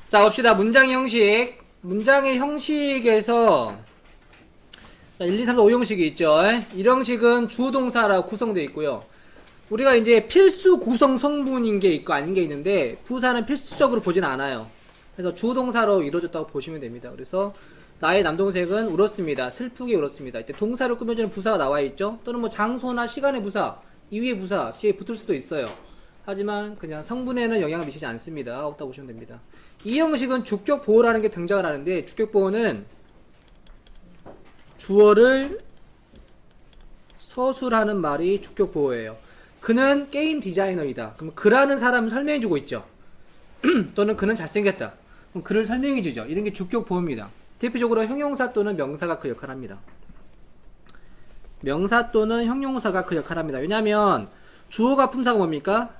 자, 봅시다. 문장 형식. 문장의 형식에서 1, 2, 3, 4, 5형식이 있죠. 이 형식은 주어 동사라고 구성되어 있고요. 우리가 이제 필수 구성 성분인 게 있고 아닌 게 있는데 부사는 필수적으로 보진 않아요. 그래서 주어 동사로 이루어졌다고 보시면 됩니다. 그래서 나의 남동생은 울었습니다. 슬프게 울었습니다. 이때 동사를 꾸며주는 부사가 나와 있죠. 또는 뭐 장소나 시간의 부사, 이위의 부사 뒤에 붙을 수도 있어요. 하지만 그냥 성분에는 영향을 미치지 않습니다. 없다고 보시면 됩니다. 이 형식은 주격 보호라는 게 등장을 하는데, 주격 보호는 주어를 서술하는 말이 주격 보호예요. 그는 게임 디자이너이다. 그럼 그라는 사람을 설명해주고 있죠. 또는 그는 잘생겼다. 그럼 그를 설명해주죠. 이런 게 주격 보호입니다. 대표적으로 형용사 또는 명사가 그 역할을 합니다. 명사 또는 형용사가 그 역할을 합니다. 왜냐하면 주어가 품사가 뭡니까?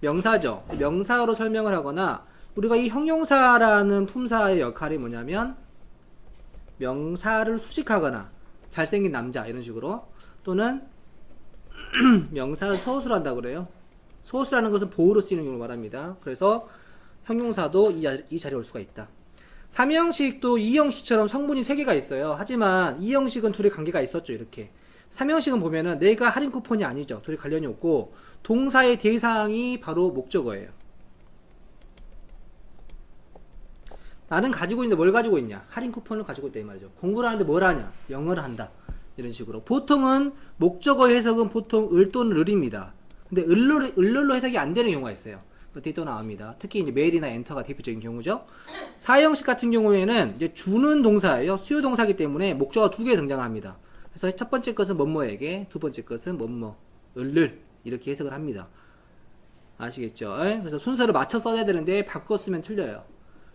명사죠. 명사로 설명을 하거나, 우리가 이 형용사라는 품사의 역할이 뭐냐면 명사를 수식하거나 잘생긴 남자 이런 식으로, 또는 명사를 서술한다 그래요. 서술하는 것은 보호로 쓰이는 경우를 말합니다. 그래서 형용사도 이 자리에 올 수가 있다. 3형식도 2형식처럼 성분이 3개가 있어요. 하지만 2형식은 둘의 관계가 있었죠. 이렇게 3형식은 보면은 내가 할인 쿠폰이 아니죠. 둘이 관련이 없고 동사의 대상이 바로 목적어예요. 나는 가지고 있는데 뭘 가지고 있냐? 할인 쿠폰을 가지고 있다 이 말이죠. 공부를 하는데 뭘 하냐? 영어를 한다. 이런 식으로. 보통은 목적어 해석은 보통 을 또는 을입니다. 근데 을로 해석이 안 되는 경우가 있어요. 그때 또 나옵니다. 특히 이제 메일이나 엔터가 대표적인 경우죠. 4형식 같은 경우에는 이제 주는 동사예요. 수요 동사이기 때문에 목적어 2개 등장합니다. 그래서 첫 번째 것은 뭐뭐에게, 두 번째 것은 뭐뭐, 을을 이렇게 해석을 합니다. 아시겠죠? 그래서 순서를 맞춰 써야 되는데 바꿔 쓰면 틀려요.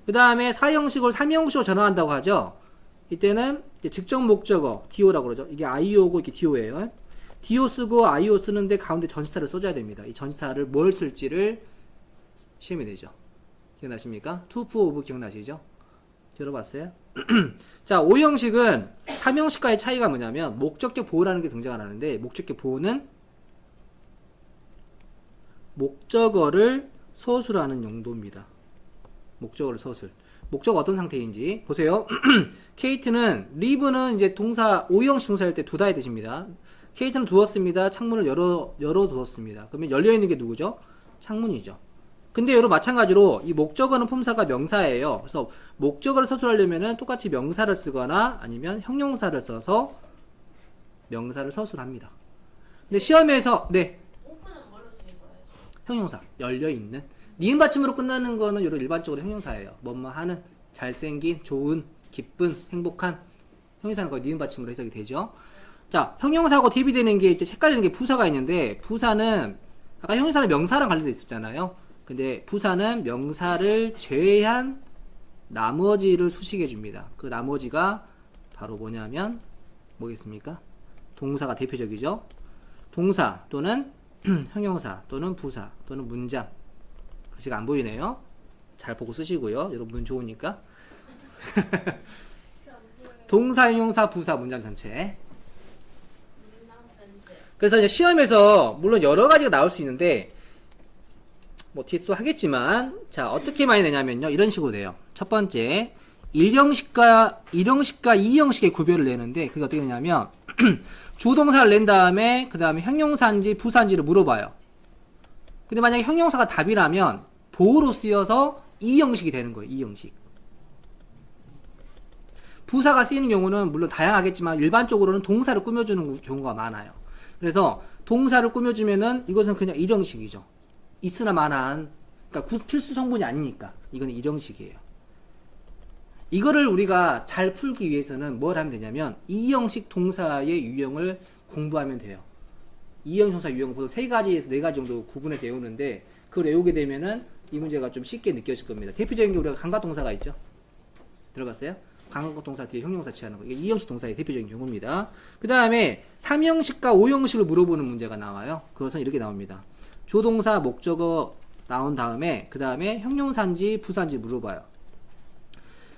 그 다음에 4형식을 3형식으로 전환한다고 하죠. 이때는 이제 직접 목적어 DO라고 그러죠. 이게 IO고 이게 DO예요. DO 쓰고 IO 쓰는데 가운데 전치사를 써줘야 됩니다. 이 전치사를 뭘 쓸지를 시험이 되죠. 기억나십니까? to, for, of 기억나시죠? 들어봤어요? 자, 5형식은 3형식과의 차이가 뭐냐면 목적격 보호라는 게 등장을 하는데, 목적격 보호는 목적어를 서술하는 용도입니다. 목적어를 서술. 목적어 어떤 상태인지 보세요. 케이트는, 리브는 이제 동사 5형식 동사일 때 두다의 뜻입니다. 케이트는 두었습니다. 창문을 열어 두었습니다. 그러면 열려 있는 게 누구죠? 창문이죠. 근데 여러분 마찬가지로 이 목적어는 품사가 명사예요. 그래서 목적어를 서술하려면은 똑같이 명사를 쓰거나 아니면 형용사를 써서 명사를 서술합니다. 근데 시험에서 오픈은 뭘로 쓰인 거예요? 형용사 열려 있는, 니은 받침으로 끝나는 거는 여러분 일반적으로 형용사예요. 뭐뭐 하는, 잘생긴, 좋은, 기쁜, 행복한. 형용사는 거의 니은 받침으로 해석이 되죠. 자, 형용사하고 대비되는 게 이제 헷갈리는 게 부사가 있는데, 부사는 아까 형용사는 명사랑 관련돼 있었잖아요. 근데 부사는 명사를 제외한 나머지를 수식해 줍니다. 그 나머지가 바로 뭐냐면 뭐겠습니까? 동사가 대표적이죠. 동사 또는 형용사 또는 부사 또는 문장. 글씨가 안 보이네요. 잘 보고 쓰시고요. 여러분 눈 좋으니까. 동사, 형용사, 부사, 문장 전체. 그래서 이제 시험에서 물론 여러 가지가 나올 수 있는데, 뭐 뒤에서 또 하겠지만, 자, 어떻게 많이 내냐면요, 이런 식으로 돼요. 첫 번째, 1형식과 2형식의 구별을 내는데, 그게 어떻게 되냐면 주동사를 낸 다음에 그 다음에 형용사인지 부사인지를 물어봐요. 근데 만약에 형용사가 답이라면 보호로 쓰여서 2형식이 되는 거예요. 2형식. 부사가 쓰이는 경우는 물론 다양하겠지만 일반적으로는 동사를 꾸며주는 경우가 많아요. 그래서 동사를 꾸며주면은 이것은 그냥 1형식이죠. 있으나 마나한, 그러니까 필수 성분이 아니니까 이건 1형식이에요. 이거를 우리가 잘 풀기 위해서는 뭘 하면 되냐면 2형식 동사의 유형을 공부하면 돼요. 2형식 동사 유형을 보통 3가지에서 4가지 정도 구분해서 외우는데, 그걸 외우게 되면은 이 문제가 좀 쉽게 느껴질 겁니다. 대표적인 게 우리가 감각 동사가 있죠. 들어봤어요? 감각 동사 뒤에 형용사 취하는 거. 이게 2형식 동사의 대표적인 경우입니다. 그 다음에 3형식과 5형식을 물어보는 문제가 나와요. 그것은 이렇게 나옵니다. 조동사, 목적어 나온 다음에 그 다음에 형용사인지 부사인지 물어봐요.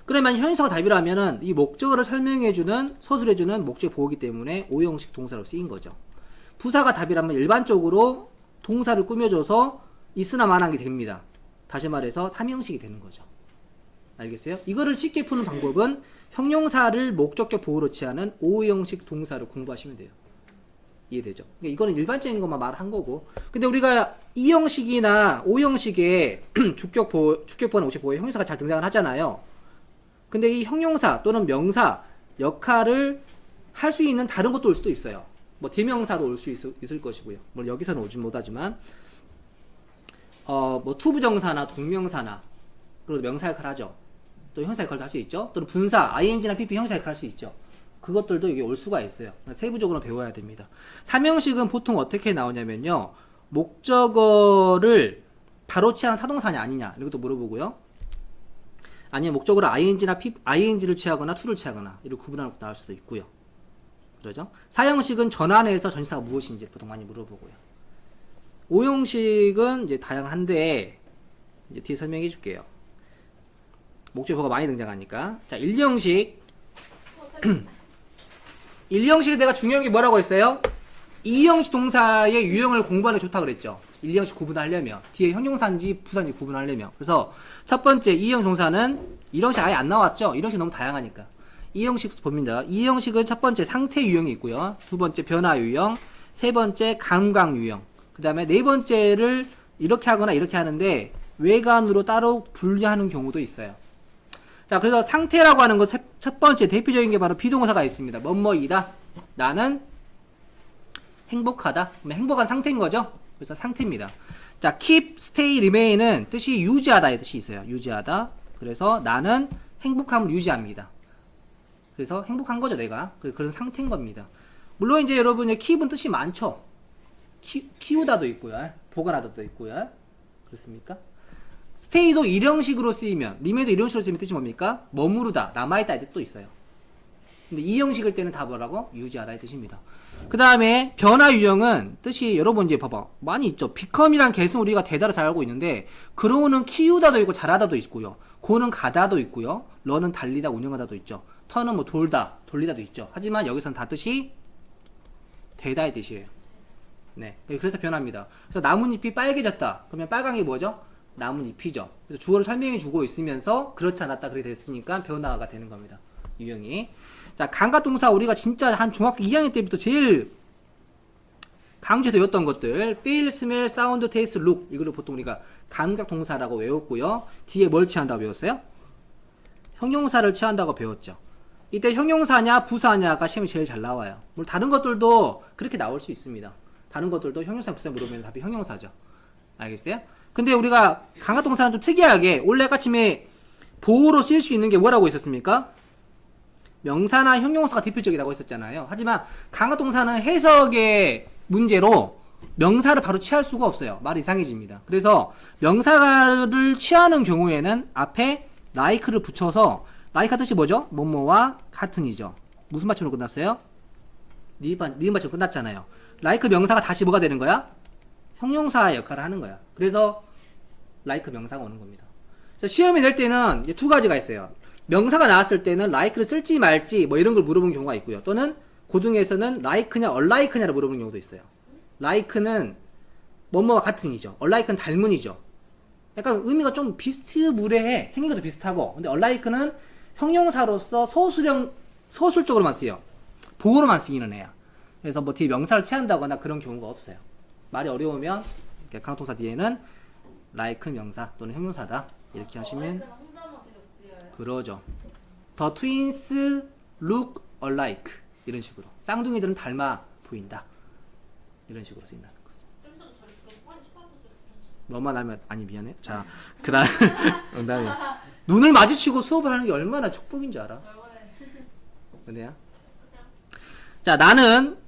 그러면 형용사가 답이라면은 이 목적어를 설명해주는, 서술해주는 목적 보호기 때문에 5형식 동사로 쓰인 거죠. 부사가 답이라면 일반적으로 동사를 꾸며줘서 있으나 마나한 게 됩니다. 다시 말해서 3형식이 되는 거죠. 알겠어요? 이거를 쉽게 푸는 방법은 형용사를 목적격 보호로 취하는 O 형식 동사를 공부하시면 돼요. 이해되죠? 그러니까 이거는 일반적인 것만 말한 거고. 근데 우리가 이 형식이나 O 형식에 주격보호나 목적보호에 형용사가 잘 등장을 하잖아요. 근데 이 형용사 또는 명사 역할을 할 수 있는 다른 것도 올 수도 있어요. 뭐 대명사도 올 수 있을 것이고요. 물론 여기서는 오진 못하지만 뭐 투부정사나 동명사나 그리고 명사 역할을 하죠. 또 형사 역할도 할 수 있죠. 또는 분사, ing나 pp 형사 역할을 할 수 있죠. 그것들도 이게 올 수가 있어요. 세부적으로 배워야 됩니다. 삼형식은 보통 어떻게 나오냐면요. 목적어를 바로 취하는 타동사냐 아니냐 이것도 물어보고요. 아니면 목적으로 ing를 취하거나 to를 취하거나 이를 구분하는 것도 나올 수도 있고요. 그러죠? 사형식은 전환해서 전치사가 무엇인지 보통 많이 물어보고요. 오형식은 이제 다양한데 이제 뒤에 설명해 줄게요. 목적어가 많이 등장하니까. 자, 일형식. 일형식에 내가 중요한 게 뭐라고 했어요? 이형식 동사의 유형을 공부하는 게 좋다 그랬죠. 일형식 구분하려면 뒤에 형용사인지 부사인지 구분하려면. 그래서 첫 번째 이형 동사는 일형식 아예 안 나왔죠. 일형식 너무 다양하니까. 이형식 봅니다. 이형식은 첫 번째 상태 유형이 있고요. 두 번째 변화 유형, 세 번째 감각 유형. 그 다음에 네 번째를 이렇게 하거나 이렇게 하는데 외관으로 따로 분리하는 경우도 있어요. 자, 그래서 상태라고 하는 것 첫 번째 대표적인 게 바로 비동사가 있습니다. 뭐뭐이다. 나는 행복하다. 행복한 상태인 거죠. 그래서 상태입니다. 자, keep, stay, remain은 뜻이 유지하다의 뜻이 있어요. 유지하다. 그래서 나는 행복함을 유지합니다. 그래서 행복한 거죠, 내가. 그런 상태인 겁니다. 물론 이제 여러분의 keep은 뜻이 많죠. 키우다도 있고요. 보관하다도 있고요. 그렇습니까? stay도 일형식으로 쓰이면, remain도 일형식으로 쓰이면 뜻이 뭡니까? 머무르다, 남아있다의 뜻도 있어요. 근데 이 형식일 때는 다 뭐라고? 유지하다의 뜻입니다. 그 다음에 변화 유형은 뜻이 여러분 이제 봐봐 많이 있죠. become이란 개수는 우리가 대다로 잘 알고 있는데 grow는 키우다도 있고 자라다도 있고요. go는 가다도 있고요. run은 달리다 운영하다도 있죠. turn은 뭐 돌다 돌리다도 있죠. 하지만 여기서는 다 뜻이 되다의 뜻이에요. 네, 그래서 변합니다. 그래서 나뭇잎이 빨개졌다. 그러면 빨간 게 뭐죠? 나뭇잎이죠. 그래서 주어를 설명해 주고 있으면서 그렇지 않았다 그렇게 됐으니까 변화가 되는 겁니다. 유형이. 자, 감각 동사 우리가 진짜 한 중학교 2학년 때부터 제일 강조해서 외웠던 것들 feel, smell, sound, taste, look 이거를 보통 우리가 감각 동사라고 외웠고요. 뒤에 뭘 취한다고 배웠어요? 형용사를 취한다고 배웠죠. 이때 형용사냐 부사냐가 시험이 제일 잘 나와요. 물론 다른 것들도 그렇게 나올 수 있습니다. 다른 것들도 형용사 부사 물어보면 답이 형용사죠. 알겠어요? 근데 우리가 감각 동사는 좀 특이하게 원래 아침에 보호로 쓰일 수 있는 게 뭐라고 있었습니까? 명사나 형용사가 대표적이라고 했었잖아요. 하지만 감각 동사는 해석의 문제로 명사를 바로 취할 수가 없어요. 말이 이상해집니다. 그래서 명사를 취하는 경우에는 앞에 like를 붙여서 like 뜻이 뭐죠? 뭐뭐와 같은이죠. 무슨 받침으로 끝났어요? 니은 받침으로 끝났잖아요. like 명사가 다시 뭐가 되는 거야? 형용사 역할을 하는 거야. 그래서 like 명사가 오는 겁니다. 그래서 시험이 될 때는 이제 두 가지가 있어요. 명사가 나왔을 때는 like를 쓸지 말지 뭐 이런 걸 물어보는 경우가 있고요. 또는 고등에서는 like냐 unlike냐를 물어보는 경우도 있어요. like는 뭐뭐와 같은이죠. unlike는 닮은이죠. 약간 의미가 좀 비슷무례해. 생긴 것도 비슷하고. 근데 unlike는 형용사로서 서술적으로만 쓰여. 보호로만 쓰이는 애야. 그래서 뭐 뒤에 명사를 취한다거나 그런 경우가 없어요. 말이 어려우면 강동사 뒤에는 like 명사 또는 형용사다. 이렇게 하시면 그러죠. The twins look alike. 이런 식으로. 쌍둥이들은 닮아 보인다. 이런 식으로 쓰인다는 거죠. 너만 하면 아니 미안해. 자, 그다음에 눈을 마주치고 수업을 하는 게 얼마나 축복인 줄 알아? 은혜야. 자, 나는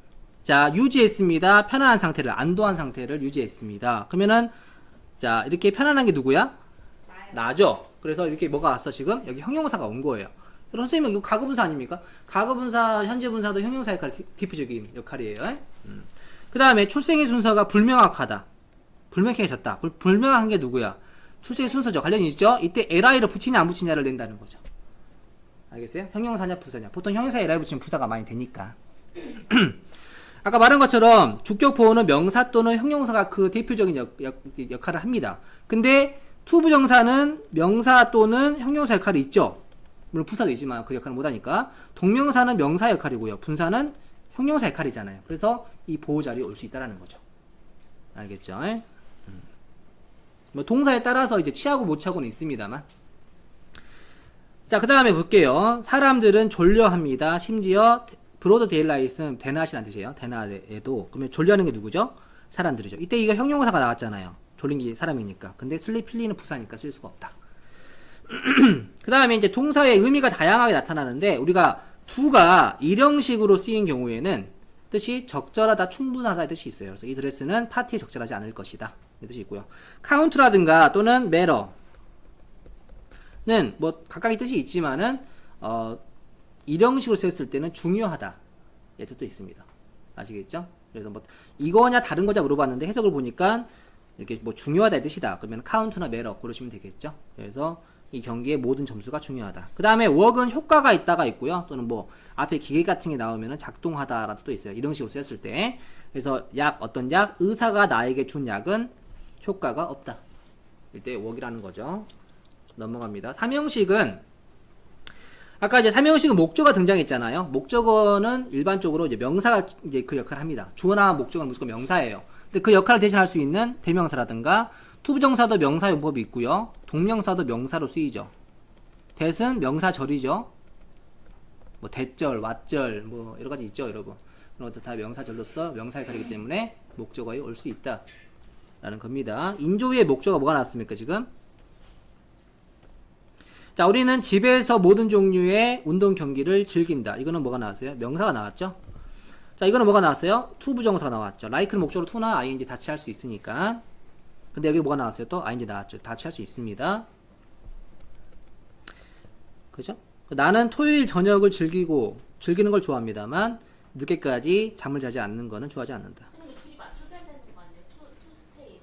자 유지했습니다. 편안한 상태를 안도한 상태를 유지했습니다. 그러면은 자 이렇게 편안한 게 누구야? 나죠. 그래서 이렇게 뭐가 왔어 지금? 여기 형용사가 온 거예요. 여러분 선생님 이거 가구분사 아닙니까? 가구분사, 현재분사도 형용사 역할 대표적인 역할이에요. 그 다음에 출생의 순서가 불명확하다. 불명확해졌다. 불명확한 게 누구야? 출생의 순서죠. 관련이 있죠? 이때 li를 붙이냐 안 붙이냐를 낸다는 거죠. 알겠어요? 형용사냐 부사냐. 보통 형용사에 li 붙이면 부사가 많이 되니까. 아까 말한 것처럼 주격 보호는 명사 또는 형용사가 그 대표적인 역할을 합니다. 근데 투부정사는 명사 또는 형용사 역할이 있죠. 물론 부사도 있지만 그 역할을 못하니까. 동명사는 명사 역할이고요. 분사는 형용사 역할이잖아요. 그래서 이 보호 자리에 올 수 있다라는 거죠. 알겠죠? 뭐 동사에 따라서 이제 취하고 못 취하고는 있습니다만. 자, 그 다음에 볼게요. 사람들은 졸려합니다. 심지어 브로드 데일라이트는 대낮이라는 뜻이에요. 대낮에도. 그러면 졸려하는 게 누구죠? 사람들이죠. 이때 이거 형용사가 나왔잖아요. 졸린 게 사람이니까. 근데 슬리필리는 부사니까 쓸 수가 없다. 그 다음에 이제 동사의 의미가 다양하게 나타나는데 우리가 두가 일형식으로 쓰인 경우에는 뜻이 적절하다, 충분하다의 뜻이 있어요. 그래서 이 드레스는 파티에 적절하지 않을 것이다. 이 뜻이 있고요. 카운트라든가 또는 매러는 뭐 각각의 뜻이 있지만은 일형식으로 쓰였을 때는 중요하다. 의 뜻도 있습니다. 아시겠죠? 그래서 뭐 이거냐 다른 거냐 물어봤는데 해석을 보니까 이렇게 뭐 중요하다의 뜻이다. 그러면 카운트나 매러 고르시면 되겠죠. 그래서 이 경기의 모든 점수가 중요하다. 그 다음에 work은 효과가 있다가 있고요. 또는 뭐 앞에 기계 같은 게 나오면은 작동하다라는 뜻도 있어요. 이런 식으로 쓰였을 때. 그래서 어떤 약, 의사가 나에게 준 약은 효과가 없다. 이때 work이라는 거죠. 넘어갑니다. 삼형식은 아까 이제 삼형식은 목적어가 등장했잖아요. 목적어는 일반적으로 이제 명사가 이제 그 역할을 합니다. 주어나 목적어는 무조건 명사예요. 근데 그 역할을 대신할 수 있는 대명사라든가 투부정사도 명사 용법이 있고요. 동명사도 명사로 쓰이죠. 대은 명사절이죠. 뭐 대절, 왓절 뭐 여러 가지 있죠, 여러분. 그런 것도 다 명사절로서 명사 역할이기 때문에 목적어에 올 수 있다. 라는 겁니다. 인조위의 목적어가 뭐가 나왔습니까, 지금? 자, 우리는 집에서 모든 종류의 운동 경기를 즐긴다. 이거는 뭐가 나왔어요? 명사가 나왔죠? 자, 이거는 뭐가 나왔어요? 투부정사가 나왔죠. like는 목적으로 to나 ing 다 취할 수 있으니까. 근데 여기 뭐가 나왔어요? 또 ing 나왔죠. 다 취할 수 있습니다. 그죠? 나는 토요일 저녁을 즐기는 걸 좋아합니다만 늦게까지 잠을 자지 않는 거는 좋아하지 않는다. 근데 둘이 맞춰줘야 되는 거 아니에요? 투 스테이 이렇게?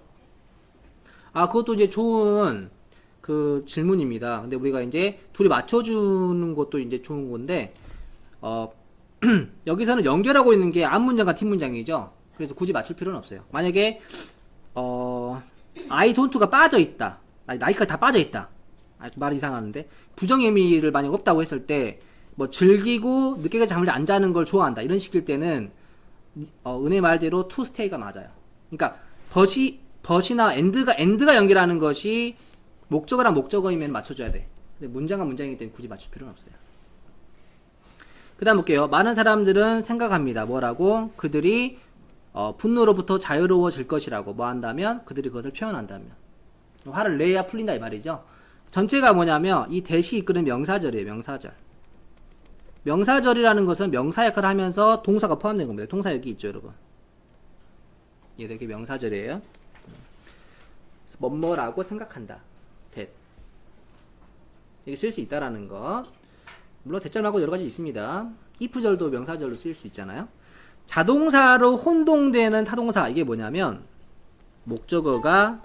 아, 그것도 이제 좋은 그 질문입니다. 근데 우리가 이제 둘이 맞춰주는 것도 이제 좋은 건데, 여기서는 연결하고 있는 게 앞문장과 뒷문장이죠. 그래서 굳이 맞출 필요는 없어요. 만약에, I don't가 빠져있다. 나이까지 다 빠져있다. 말 이상하는데. 부정 의미를 만약 없다고 했을 때, 뭐, 즐기고 늦게까지 잠을 안 자는 걸 좋아한다. 이런 식일 때는, 은혜 말대로 to stay가 맞아요. 그러니까, 벗이나 end가 연결하는 것이 목적어랑 목적어이면 맞춰줘야 돼. 근데 문장과 문장이기 때문에 굳이 맞출 필요는 없어요. 그 다음 볼게요. 많은 사람들은 생각합니다. 뭐라고? 그들이 분노로부터 자유로워질 것이라고 뭐 한다면? 그들이 그것을 표현한다면. 화를 내야 풀린다 이 말이죠. 전체가 뭐냐면 이 대시 이끄는 명사절이에요. 명사절. 명사절이라는 것은 명사 역할을 하면서 동사가 포함된 겁니다. 동사 여기 있죠, 여러분. 이게 명사절이에요. 뭐뭐라고 생각한다. that. 이게 쓸 수 있다라는 것. 물론 대절하고 여러 가지 있습니다. if절도 명사절로 쓸 수 있잖아요. 자동사로 혼동되는 타동사 이게 뭐냐면 목적어가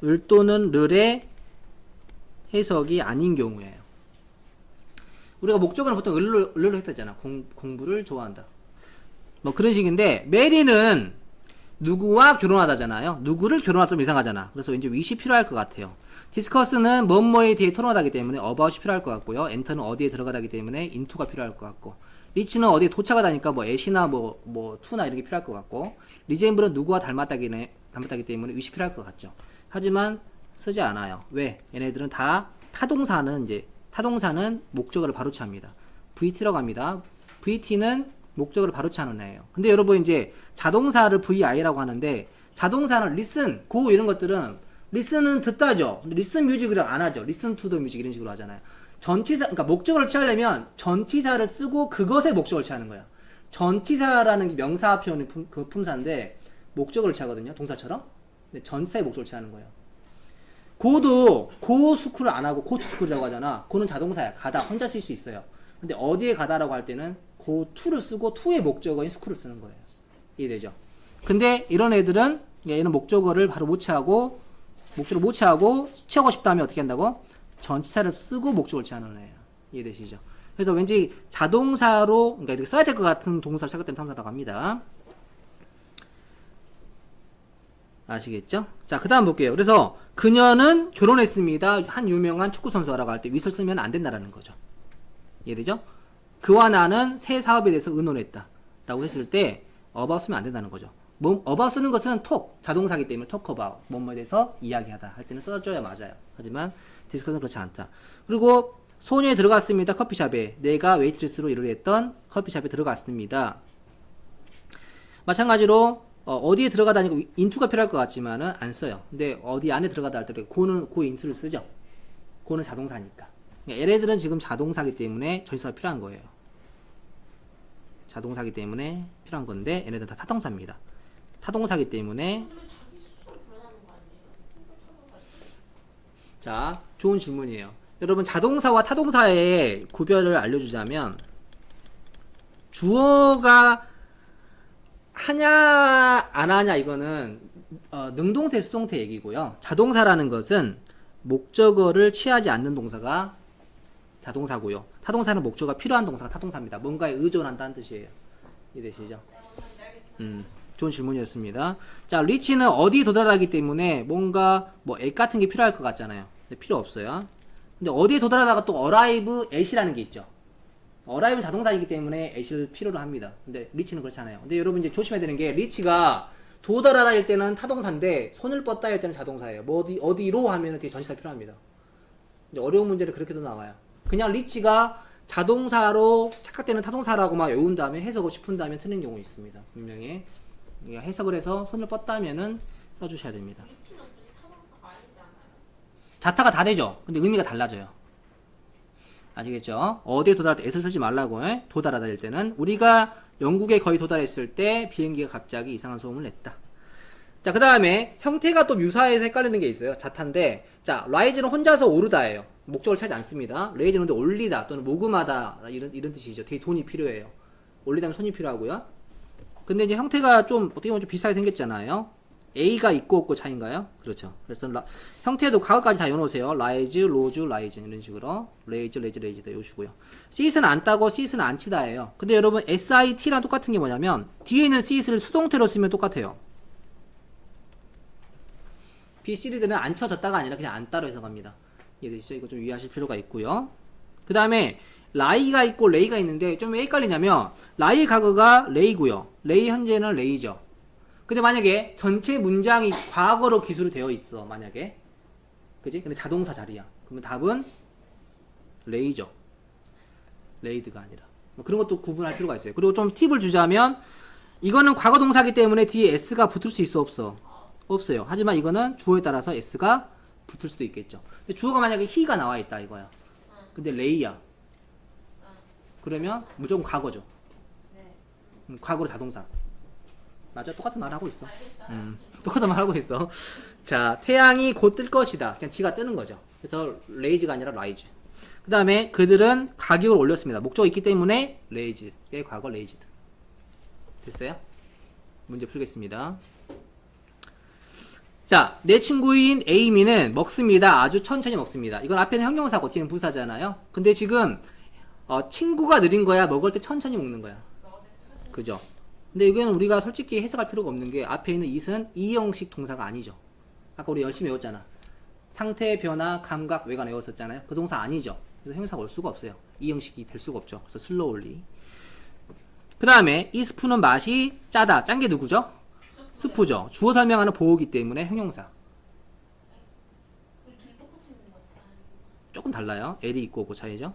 을 또는 를의 해석이 아닌 경우예요. 우리가 목적어는 보통 을로 했었잖아. 공부를 좋아한다. 뭐 그런 식인데 메리는 누구와 결혼하다잖아요. 누구를 결혼하다 좀 이상하잖아. 그래서 왠지 wish이 필요할 것 같아요. 디스커스는 뭐뭐에 대해 토론하다기 때문에 about이 필요할 것 같고요. 엔터는 어디에 들어가다기 때문에 into가 필요할 것 같고, 리치는 어디에 도착하다니까 뭐 at이나 뭐 to나 이런 게 필요할 것 같고, 리젠블은 누구와 닮았다기 때문에 wish이 필요할 것 같죠. 하지만 쓰지 않아요. 왜? 얘네들은 다 타동사는 목적어를 바로 취합니다. VT라고 합니다. VT는 목적어를 바로 취하는 애예요. 근데 여러분 이제 자동사를 VI라고 하는데 자동사는 listen, go 이런 것들은 listen은 듣다죠. 근데 listen music을 안 하죠. listen to the music 이런 식으로 하잖아요. 전치사, 그러니까 목적어를 취하려면 전치사를 쓰고 그것의 목적어를 취하는 거야. 전치사라는 게 명사 표현의 그 품사인데 목적어를 취하거든요. 동사처럼. 근데 전치사의 목적어를 취하는 거예요. 고도 고 스쿨을 안 하고 고 투 스쿨이라고 하잖아. 고는 자동사야. 가다. 혼자 쓸 수 있어요. 근데 어디에 가다라고 할 때는 고 투를 쓰고 투의 목적어인 스쿨을 쓰는 거예요. 이해되죠? 근데 이런 애들은 얘는 목적어를 바로 못 취하고 취하고 싶다면 어떻게 한다고? 전치사를 쓰고 목적어를 취하는 애예요. 이해되시죠? 그래서 왠지 자동사로 그러니까 이렇게 써야 될 것 같은 동사를 착각된 탐사라고 합니다. 아시겠죠? 자, 그 다음 볼게요. 그래서 그녀는 결혼했습니다. 한 유명한 축구선수라고 할 때 with를 쓰면 안 된다라는 거죠. 이해되죠? 그와 나는 새 사업에 대해서 의논했다. 라고 했을 때 about 쓰면 안 된다는 거죠. about 쓰는 것은 talk, 자동사기 때문에 talk about, 뭐뭐에 대해서 이야기하다 할 때는 써줘야 맞아요. 하지만 discuss는 그렇지 않다. 그리고 소녀에 들어갔습니다. 커피숍에. 내가 웨이트리스로 일을 했던 커피숍에 들어갔습니다. 마찬가지로 어디에 들어가다 아니고 into가 필요할 것 같지만은 안 써요. 근데 어디 안에 들어가다 할 때 go는 go into를 쓰죠. go는 자동사니까. 그러니까 얘네들은 지금 자동사기 때문에 전치사가 필요한 거예요. 자동사기 때문에 필요한 건데 얘네들은 다 타동사입니다. 타동사기 때문에. 근데 자기 스스로 불안하는 거 아니에요? 자, 좋은 질문이에요. 여러분 자동사와 타동사의 구별을 알려주자면 주어가 하냐 안 하냐 이거는 능동태 수동태 얘기고요. 자동사라는 것은 목적어를 취하지 않는 동사가 자동사고요. 타동사는 목적어가 필요한 동사가 타동사입니다. 뭔가에 의존한다는 뜻이에요. 이해되시죠? 좋은 질문이었습니다. 자, 리치는 어디 도달하기 때문에 뭔가 뭐 at 같은 게 필요할 것 같잖아요. 근데 필요 없어요. 근데 어디에 도달하다가 또 arrive at이라는 게 있죠. arrive는 자동사이기 때문에 at을 필요로 합니다. 근데 리치는 그렇지 않아요. 근데 여러분 이제 조심해야 되는 게 리치가 도달하다일 때는 타동사인데 손을 뻗다 할 때는 자동사예요. 뭐 어디로 하면은 뒤에 전치사 필요합니다. 이제 어려운 문제는 그렇게도 나와요. 그냥 리치가 자동사로 착각되는 타동사라고 막 외운 다음에 해석을 짚은 다음에 틀린 경우 있습니다. 분명히 해석을 해서 손을 뻗다 하면은 써주셔야 됩니다. 리치는 굳이 타동사가 아니지 않아요? 자타가 다 되죠. 근데 의미가 달라져요. 아시겠죠? 어디에 도달할 때 s를 쓰지 말라고. 도달하다 할 때는 우리가 영국에 거의 도달했을 때 비행기가 갑자기 이상한 소음을 냈다. 자, 그 다음에 형태가 또 유사해서 헷갈리는 게 있어요. 자타인데, 자, rise는 혼자서 오르다예요. 목적을 찾지 않습니다. raise는 근데 올리다 또는 모금하다 이런 뜻이죠. 되게 돈이 필요해요. 올리다면 손이 필요하고요. 근데 이제 형태가 좀 어떻게 보면 좀 비슷하게 생겼잖아요. A가 있고 없고 차인가요? 그렇죠. 그래서 형태도 과거까지 다 열어놓으세요. rise, rose, rise 이런 식으로 raise, raise, raise 다 요시고요. sit은 안 따고 sit은 안 치다예요. 근데 여러분 sit랑 똑같은 게 뭐냐면 뒤에 있는 sit을 수동태로 쓰면 똑같아요. B, C, D들은 안 쳐졌다가 아니라 그냥 안 따로 해석합니다. 이해되시죠? 이거 좀 유의하실 필요가 있고요. 그 다음에 라이가 있고 레이가 있는데 좀 왜 헷갈리냐면 라이의 과거가 레이고요. 레이 현재는 레이죠. 근데 만약에 전체 문장이 과거로 기술이 되어 있어. 만약에 그지? 근데 자동사 자리야. 그러면 답은 레이죠. 레이드가 아니라 뭐 그런 것도 구분할 필요가 있어요. 그리고 좀 팁을 주자면 이거는 과거 동사기 때문에 뒤에 s가 붙을 수 있어 없어? 없어요. 하지만 이거는 주어에 따라서 s가 붙을 수도 있겠죠. 근데 주어가 만약에 he가 나와 있다 이거야. 근데 레이야. 그러면 무조건 과거죠. 네. 과거로 자동사. 맞아. 똑같은 말 하고 있어. 알겠어요. 똑같은 말 하고 있어. 자, 태양이 곧 뜰 것이다. 그냥 지가 뜨는 거죠. 그래서 레이즈가 아니라 라이즈. 그 다음에 그들은 가격을 올렸습니다. 목적이 있기 때문에 레이즈의 과거 레이즈드. 됐어요? 문제 풀겠습니다. 자, 내 친구인 에이미는 먹습니다. 아주 천천히 먹습니다. 이건 앞에는 형용사고 뒤에는 부사잖아요. 근데 지금 친구가 느린 거야? 먹을 때 천천히 먹는 거야? 그죠? 근데 이거는 우리가 솔직히 해석할 필요가 없는 게 앞에 있는 it은 이 형식 동사가 아니죠. 아까 우리 열심히 외웠잖아. 상태, 변화, 감각, 외관 외웠었잖아요. 그 동사 아니죠. 그래서 형용사가 올 수가 없어요. 이 형식이 될 수가 없죠. 그래서 slowly. 그 다음에 이 스프는 맛이 짜다. 짠 게 누구죠? 스프죠. 주어 설명하는 보호기 때문에 형용사. 둘이 똑같이 있는 것 같아요. 조금 달라요. L이 있고 없고 차이죠.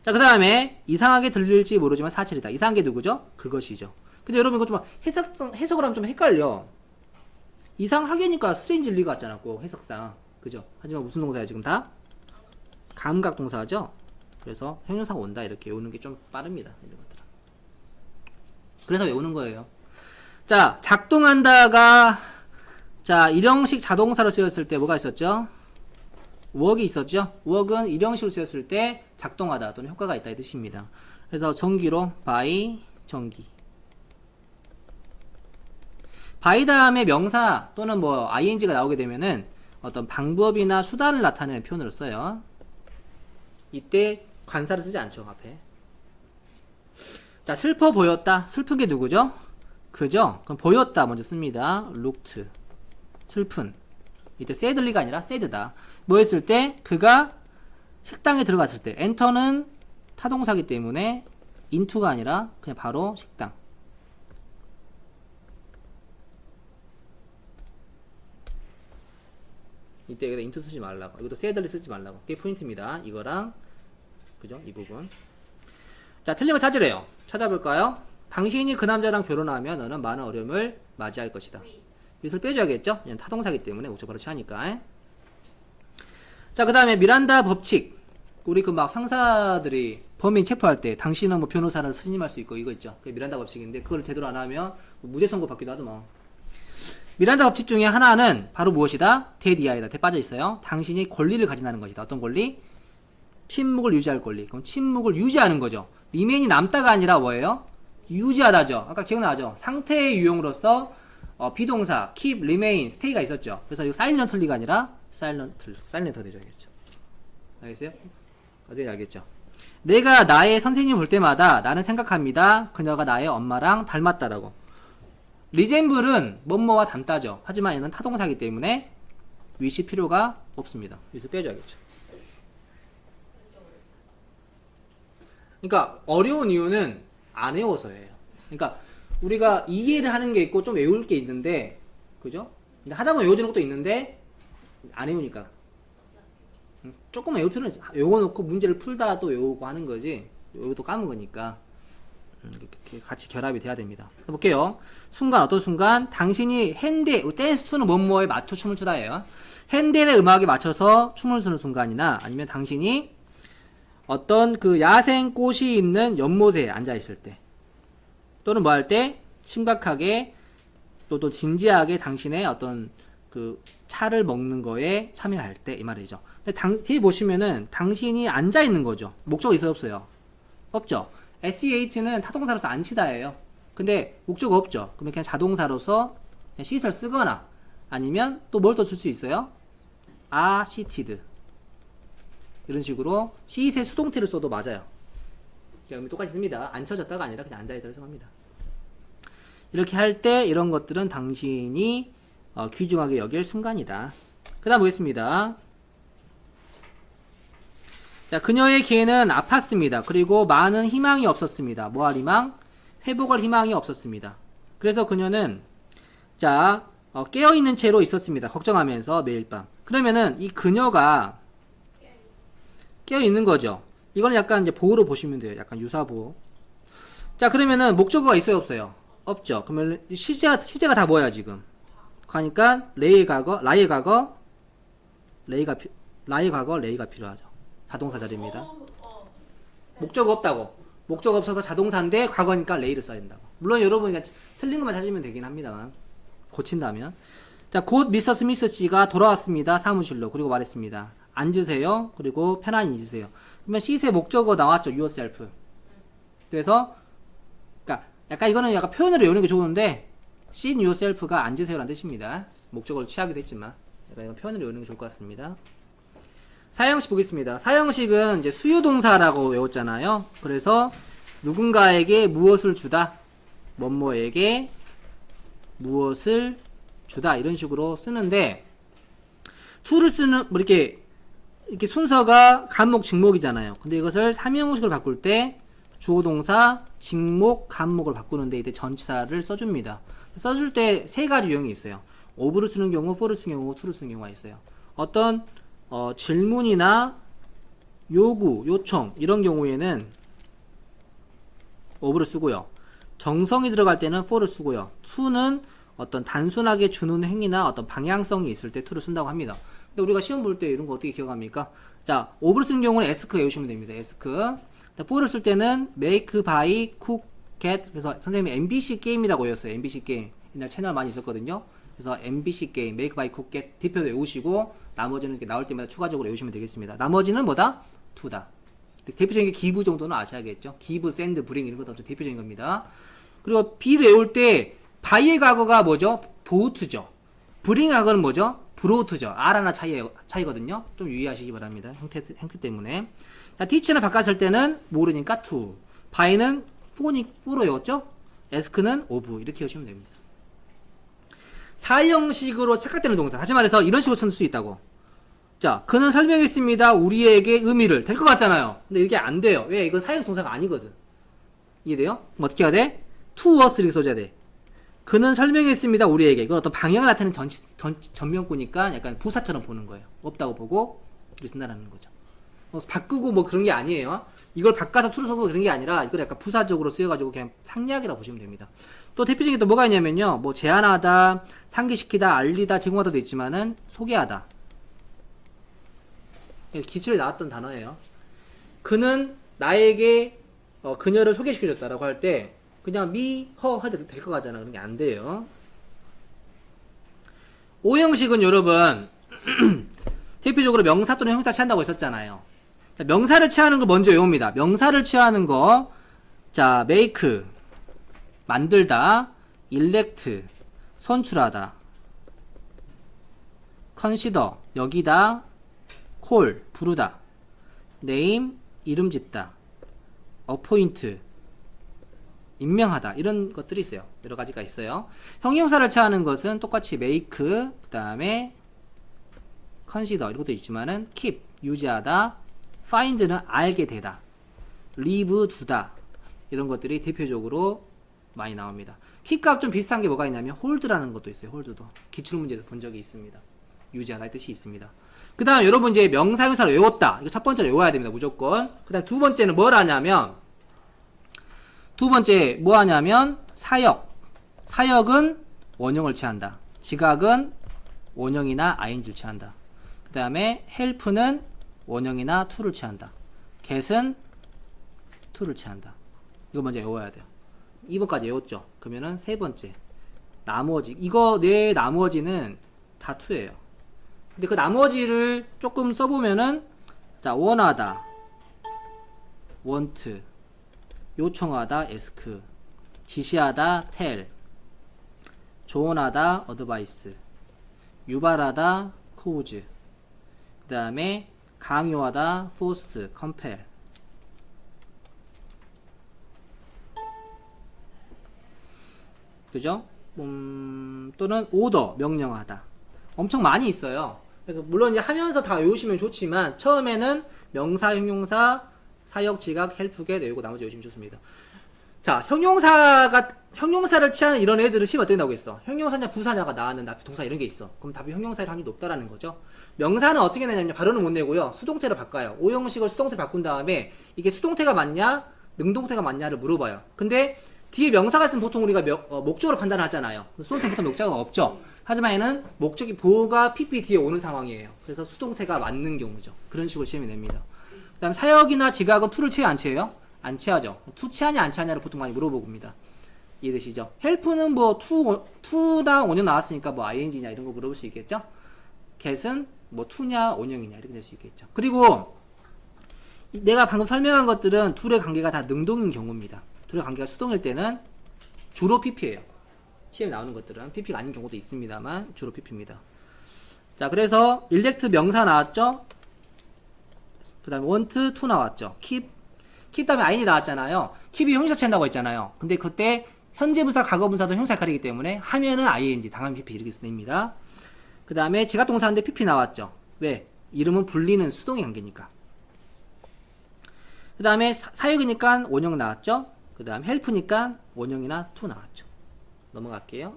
자, 그 다음에 이상하게 들릴지 모르지만 사실이다. 이상한 게 누구죠? 그것이죠. 근데 여러분 이거 좀 해석을 하면 좀 헷갈려. 이상하게니까 스트레인지 리가 같잖아. 꼭 해석상. 그죠? 하지만 무슨 동사야 지금 다? 감각 동사죠? 그래서 형용사가 온다 이렇게 외우는 게 좀 빠릅니다. 이런 것들은. 그래서 외우는 거예요. 자, 작동한다가 자, 일형식 자동사로 쓰였을 때 뭐가 있었죠? work이 있었죠? work은 일형식으로 쓰였을 때 작동하다 또는 효과가 있다 이 뜻입니다. 그래서 전기로 by 전기. by 다음에 명사 또는 뭐 ing가 나오게 되면은 어떤 방법이나 수단을 나타내는 표현으로 써요. 이때 관사를 쓰지 않죠, 앞에. 자, 슬퍼 보였다. 슬픈 게 누구죠? 그죠? 그럼 보였다 먼저 씁니다. looked. 슬픈. 이때 sadly가 아니라 sad다. 뭐 했을 때? 그가 식당에 들어갔을 때. enter는 타동사기 때문에 into가 아니라 그냥 바로 식당. 이때 여기다 into 쓰지 말라고. 이것도 sadly 쓰지 말라고. 그게 포인트입니다. 이거랑 그죠? 이 부분. 자, 틀린 거 찾으래요. 찾아볼까요? 당신이 그 남자랑 결혼하면 너는 많은 어려움을 맞이할 것이다. 이것을 빼줘야겠죠? 왜냐면 타동사기 때문에 목적어로 취하니까. 자, 그 다음에 미란다 법칙. 우리 그 막 형사들이 범인 체포할 때 당신은 뭐 변호사를 선임할 수 있고 이거 있죠. 그게 미란다 법칙인데 그걸 제대로 안 하면 뭐 무죄 선고 받기도 하더만. 미란다 법칙 중에 하나는 바로 무엇이다? 대디아이다. 대 빠져 있어요. 당신이 권리를 가진다는 것이다. 어떤 권리? 침묵을 유지할 권리. 그럼 침묵을 유지하는 거죠. 리메인이 남다가 아니라 뭐예요? 유지하다죠. 아까 기억나죠? 상태의 유형으로서 비동사 keep, remain, stay가 있었죠. 그래서 이거 silently가 아니라 silent가 되줘야겠죠. 알겠어요? 어디 알겠죠? 내가 나의 선생님 볼 때마다 나는 생각합니다. 그녀가 나의 엄마랑 닮았다라고. 리젠블은 뭐뭐와 닮다죠. 하지만 얘는 타동사기 때문에 위시 필요가 없습니다. 여기서 빼줘야겠죠. 그러니까 어려운 이유는 안 외워서예요. 그러니까 우리가 이해를 하는 게 있고 좀 외울 게 있는데, 그죠? 근데 하다 보면 외워지는 것도 있는데 안 외우니까 조금 외울 필요는 있어. 외워놓고 문제를 풀다 또 외우고 하는 거지. 외우도 까먹으니까 이렇게 같이 결합이 돼야 됩니다. 볼게요. 순간 어떤 순간 당신이 핸델 댄스 투는 뭐뭐에 맞춰 춤을 추다예요. 핸델의 음악에 맞춰서 춤을 추는 순간이나 아니면 당신이 어떤 그 야생 꽃이 있는 연못에 앉아 있을 때 또는 뭐 할 때 심각하게 또 진지하게 당신의 어떤 그 차를 먹는 거에 참여할 때 이 말이죠. 근데 뒤에 보시면은 당신이 앉아 있는 거죠. 목적어 있어요, 없어요? 없죠. SEH는 타동사로서 앉히다예요. 근데 목적어 없죠. 그러면 그냥 자동사로서 그냥 시설 쓰거나 아니면 또 뭘 더 쓸 수 있어요? are seated 이런 식으로 시옷의 수동태를 써도 맞아요. 그냥 똑같이 씁니다. 앉혀졌다가 아니라 그냥 앉아있다고 생각합니다. 이렇게 할 때 이런 것들은 당신이 귀중하게 여길 순간이다. 그 다음 보겠습니다. 자, 그녀의 개는 아팠습니다. 그리고 많은 희망이 없었습니다. 뭐 할 희망? 회복할 희망이 없었습니다. 그래서 그녀는 자 깨어있는 채로 있었습니다. 걱정하면서 매일 밤. 그러면은 이 그녀가 깨어있는 거죠. 이거는 약간 이제 보호로 보시면 돼요. 약간 유사보호. 자, 그러면은 목적어가 있어요, 없어요? 없죠. 그러면 시제가 다 뭐야, 지금? 그러니까 라의 과거, 레이가 필요하죠. 자동사 자리입니다. 목적어 없다고. 목적어 없어서 자동사인데 과거니까 레이를 써야 된다고. 물론 여러분이 그냥 틀린 것만 찾으면 되긴 합니다만. 고친다면. 자, 곧 미스터 스미스 씨가 돌아왔습니다. 사무실로. 그리고 말했습니다. 앉으세요. 그리고 편안히 앉으세요. 그러면 시세 목적어 나왔죠. yourself. 그래서 그러니까 약간 이거는 약간 표현으로 외우는 게 좋은데 sit yourself가 앉으세요라는 뜻입니다. 목적어를 취하기도 했지만 약간 이건 표현으로 외우는 게 좋을 것 같습니다. 사형식 보겠습니다. 사형식은 이제 수유동사라고 외웠잖아요. 그래서 누군가에게 무엇을 주다, 뭐뭐에게 무엇을 주다 이런 식으로 쓰는데 to를 쓰는 뭐 이렇게 순서가 간목 직목이잖아요. 근데 이것을 삼형식으로 바꿀 때 주어동사 직목 간목을 바꾸는데 이때 전치사를 써줍니다. 써줄 때 세 가지 유형이 있어요. of를 쓰는 경우, for를 쓰는 경우, to를 쓰는 경우가 있어요. 어떤 질문이나 요구, 요청 이런 경우에는 of를 쓰고요. 정성이 들어갈 때는 for를 쓰고요. to는 어떤 단순하게 주는 행위나 어떤 방향성이 있을 때 to를 쓴다고 합니다. 근데 우리가 시험 볼 때 이런 거 어떻게 기억합니까? 자, of를 쓰는 경우는 ask 외우시면 됩니다. ask. for를 쓸 때는 make, buy, cook, get. 그래서 선생님이 MBC 게임이라고 외웠어요. MBC 게임. 옛날 채널 많이 있었거든요. 그래서 MBC 게임, make, buy, cook, get 대표 외우시고 나머지는 이렇게 나올 때마다 추가적으로 외우시면 되겠습니다. 나머지는 뭐다? to다. 대표적인 게 give 정도는 아셔야겠죠. give, send, bring 이런 것도 엄청 대표적인 겁니다. 그리고 be를 외울 때 buy의 과거가 뭐죠? bought죠. bring의 과거는 뭐죠? brought죠. r 하나 차이거든요. 좀 유의하시기 바랍니다. 형태 때문에. 자, teach는 바꿨을 때는 모르니까 to. buy는 for로 외웠죠? ask는 of. 이렇게 외우시면 됩니다. 사형식으로 착각되는 동사. 다시 말해서 이런 식으로 쓸 수 있다고. 자, 그는 설명했습니다. 우리에게 의미를. 될 것 같잖아요. 근데 이게 안 돼요. 왜? 이건 사형 동사가 아니거든. 이해돼요? 그럼 어떻게 해야 돼? to us 이렇게 써줘야 돼. 그는 설명했습니다. 우리에게. 이건 어떤 방향을 나타내는 전면구니까 약간 부사처럼 보는 거예요. 없다고 보고 이렇게 쓴다는 거죠. 바꾸고 뭐 그런 게 아니에요. 이걸 바꿔서 to를 써서 그런 게 아니라 이걸 약간 부사적으로 쓰여가지고 그냥 상리하기라고 보시면 됩니다. 또 대표적인 게 또 뭐가 있냐면요. 뭐 제안하다, 상기시키다, 알리다, 제공하다도 있지만은 소개하다. 기출에 나왔던 단어예요. 그는 나에게 그녀를 소개시켜줬다라고 할 때 그냥 me, her 해도 될 것 같잖아. 그런 게 안 돼요. 오형식은 여러분 대표적으로 명사 또는 형사 취한다고 했었잖아요. 자, 명사를 취하는 걸 먼저 외웁니다. 명사를 취하는 거, 자, make, 만들다, elect, 선출하다, consider, 여기다, call, 부르다, name, 이름 짓다, appoint, 임명하다, 이런 것들이 있어요. 여러 가지가 있어요. 형용사를 취하는 것은 똑같이 make, 그 다음에 consider, 이런 것도 있지만은 keep, 유지하다, find는 알게 되다, leave, 두다, 이런 것들이 대표적으로 많이 나옵니다. keep과 좀 비슷한 게 뭐가 있냐면 hold라는 것도 있어요. hold도 기출문제에서 본 적이 있습니다. 유지하다의 뜻이 있습니다. 그 다음 여러분 이제 명사형사를 외웠다. 이거 첫 번째로 외워야 됩니다. 무조건. 그 다음 두 번째는 뭘 하냐면 사역. 사역은 원형을 취한다. 지각은 원형이나 ing를 취한다. 그 다음에 help는 원형이나 to를 취한다. get은 to를 취한다. 이거 먼저 외워야 돼요. 2번까지 외웠죠. 그러면은 세 번째 나머지, 이거 내 나머지는 다 to예요. 근데 그 나머지를 조금 써보면은 자, 원하다, want, 요청하다, ask, 지시하다, tell, 조언하다, advice, 유발하다, cause, 그 다음에 강요하다, force, compel. 그죠? 또는 order, 명령하다. 엄청 많이 있어요. 그래서 물론 이제 하면서 다 외우시면 좋지만 처음에는 명사, 형용사, 사역, 지각, help, get 외우고 나머지 외우시면 좋습니다. 자, 형용사를 취하는 이런 애들은 시험 어떻게 나오고 있어? 형용사냐 부사냐가 나왔는데 앞에 동사 이런 게 있어. 그럼 답이 형용사일 확률이 높다라는 거죠. 명사는 어떻게 내냐면 발언을 못 내고요. 수동태로 바꿔요. 오형식을 수동태로 바꾼 다음에 이게 수동태가 맞냐, 능동태가 맞냐를 물어봐요. 근데 뒤에 명사가 있으면 보통 우리가 목적으로 판단하잖아요. 수동태부터 목적어가 없죠. 하지만 얘는 목적이 보호가 PP 뒤에 오는 상황이에요. 그래서 수동태가 맞는 경우죠. 그런 식으로 시험이 냅니다. 그 다음 사역이나 지각은 to를 취해요? 안 취해요? 안 취하죠. to 취하냐 안 취하냐를 보통 많이 물어봅니다. 이해되시죠? help는 뭐 to랑 원형 나왔으니까 뭐 ing냐 이런 거 물어볼 수 있겠죠? get은 뭐 to냐 원형이냐 이렇게 될 수 있겠죠. 그리고 내가 방금 설명한 것들은 둘의 관계가 다 능동인 경우입니다. 둘의 관계가 수동일 때는 주로 PP예요. 시험에 나오는 것들은 PP가 아닌 경우도 있습니다만 주로 PP입니다. 자, 그래서 elect 명사 나왔죠? 그 다음에 want, to 나왔죠? keep 다음에 ing이 나왔잖아요. keep이 형용사 취한다고 했잖아요. 근데 그때 현재분사, 과거분사도 형용사 역할이기 때문에 하면은 ing, 당하면 PP 이렇게 씁니다. 그 다음에 지각동사인데 PP 나왔죠? 왜? 이름은 불리는 수동의 관계니까. 그 다음에 사역이니까 원형 나왔죠? 그 다음 help니까 원형이나 to 나왔죠. 넘어갈게요.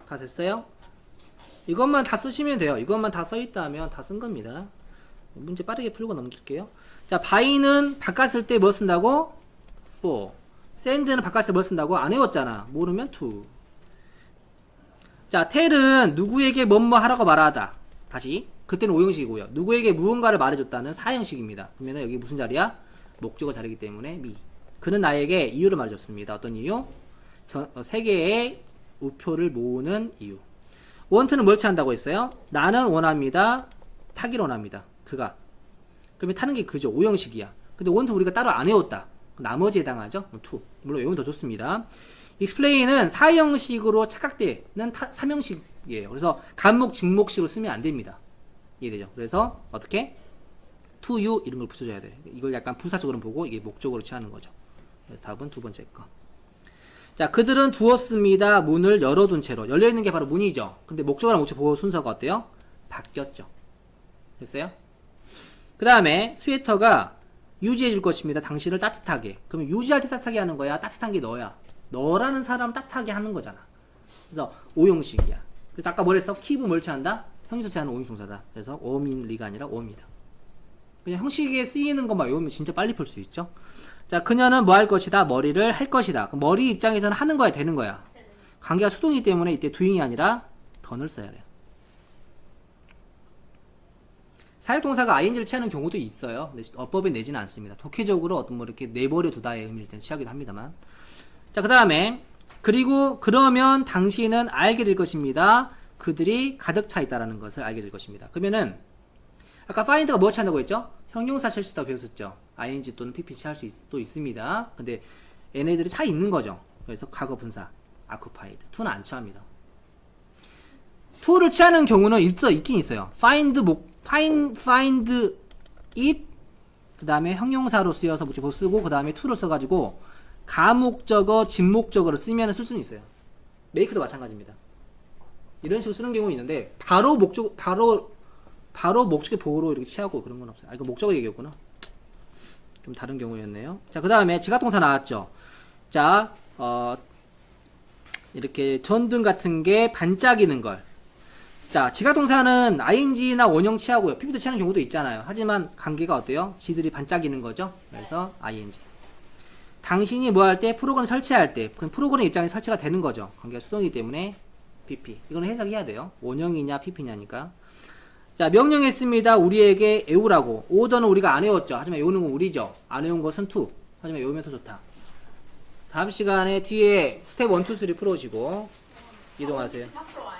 다 됐어요? 이것만 다 쓰시면 돼요. 이것만 다 써있다면 다 쓴 겁니다. 문제 빠르게 풀고 넘길게요. 자, buy는 바꿨을 때 뭐 쓴다고? for. send는 바꿨을 때 뭐 쓴다고? 안 외웠잖아. 모르면 to. 자, tell은 누구에게 뭐뭐 하라고 말하다. 다시. 그때는 오형식이고요. 누구에게 무언가를 말해줬다는 사형식입니다. 그러면 여기 무슨 자리야? 목적어 자리이기 때문에 me. 그는 나에게 이유를 말해줬습니다. 어떤 이유? 세 개의 우표를 모으는 이유. want는 뭘 취한다고 했어요? 나는 원합니다. 타기를 원합니다. 그가. 그러면 타는 게 그죠. 오형식이야. 근데 want 우리가 따로 안 외웠다. 나머지에 해당하죠. to. 물론 외우면 더 좋습니다. explain은 사형식으로 착각되는 삼형식이에요. 그래서 간목, 직목식으로 쓰면 안 됩니다. 이해되죠? 그래서 어떻게? to you 이런 걸 붙여줘야 돼. 이걸 약간 부사적으로 보고 이게 목적으로 취하는 거죠. 그래서 답은 두 번째 거. 자, 그들은 두었습니다. 문을 열어둔 채로. 열려있는 게 바로 문이죠. 근데 목적어랑 목적 보호 순서가 어때요? 바뀌었죠. 됐어요? 그 다음에 스웨터가 유지해 줄 것입니다. 당신을 따뜻하게. 그러면 유지할 때 따뜻하게 하는 거야? 따뜻한 게 너야. 너라는 사람 따뜻하게 하는 거잖아. 그래서 오형식이야. 그래서 아까 뭐랬어? keep 뭘 취한다? 형용사 취하는 오형동사다. 그래서 오민리가 아니라 오입니다. 그냥 형식에 쓰이는 것만 외우면 진짜 빨리 풀 수 있죠. 자, 그녀는 뭐 할 것이다? 머리를 할 것이다. 그럼 머리 입장에서는 하는 거야, 되는 거야? 관계가 수동이기 때문에 이때 doing이 아니라 done을 써야 돼요. 사역동사가 ing를 취하는 경우도 있어요. 근데 어법에 내지는 않습니다. 독해적으로 어떤 뭐 이렇게 내버려 두다의 의미일 땐 취하기도 합니다만. 자, 그 다음에 그리고 그러면 당신은 알게 될 것입니다. 그들이 가득 차 있다라는 것을 알게 될 것입니다. 그러면은 아까 find가 뭐 취한다고 했죠? 형용사 취할 수 있다고 배웠었죠. ing 또는 pp 취할 수도 있습니다. 근데 얘네들이 차 있는 거죠. 그래서 과거 분사 occupied. to는 안 취합니다. to를 취하는 경우는 있긴 있어요. find it 그 다음에 형용사로 쓰여서 목적어 쓰고 그 다음에 to를 써가지고 가목적어, 진목적어를 쓰면 쓸 수는 있어요. make도 마찬가지입니다. 이런 식으로 쓰는 경우는 있는데 바로 목적의 보호로 이렇게 취하고 그런 건 없어요. 아, 이거 목적어 얘기였구나. 좀 다른 경우였네요. 자, 그 다음에 지각동사 나왔죠. 자, 이렇게 전등 같은 게 반짝이는 걸. 자, 지각동사는 ing나 원형 취하고요. pp도 취하는 경우도 있잖아요. 하지만 관계가 어때요? 지들이 반짝이는 거죠. 그래서 ing. 당신이 뭐 할 때? 프로그램 설치할 때. 그럼 프로그램 입장에 설치가 되는 거죠. 관계가 수동이기 때문에 pp. 이거는 해석해야 돼요. 원형이냐 pp냐니까. 자, 명령했습니다. 우리에게 애우라고. 오더는 우리가 안 외웠죠. 하지만 외우는 건 우리죠. 안 외운 것은 to. 하지만 외우면 더 좋다. 다음 시간에 뒤에 스텝 1, 2, 3 풀어오시고 이동하세요. 앞으로 와요.